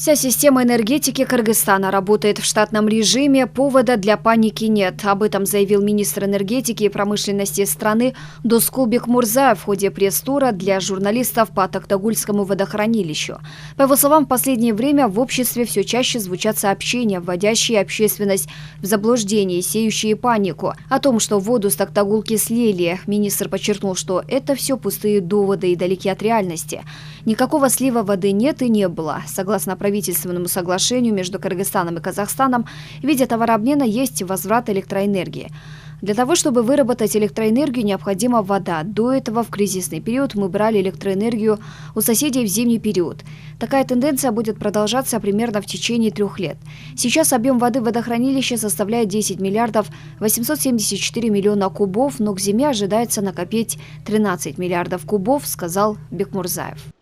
Вся система энергетики Кыргызстана работает в штатном режиме, повода для паники нет. Об этом заявил министр энергетики и промышленности страны Доскул Бекмурзаев в ходе пресс-тура для журналистов по Токтагульскому водохранилищу. По его словам, в последнее время в обществе все чаще звучат сообщения, вводящие общественность в заблуждение, сеющие панику. О том, что воду с Токтагулки слили, министр подчеркнул, что это все пустые доводы и далеки от реальности. Никакого слива воды нет и не было. Согласно правительственному соглашению между Кыргызстаном и Казахстаном, в виде товарообмена есть возврат электроэнергии. Для того, чтобы выработать электроэнергию, необходима вода. До этого в кризисный период мы брали электроэнергию у соседей в зимний период. Такая тенденция будет продолжаться примерно в течение 3 лет. Сейчас объем воды в водохранилище составляет 10 миллиардов 874 миллиона кубов, но к зиме ожидается накопить 13 миллиардов кубов, сказал Бекмурзаев.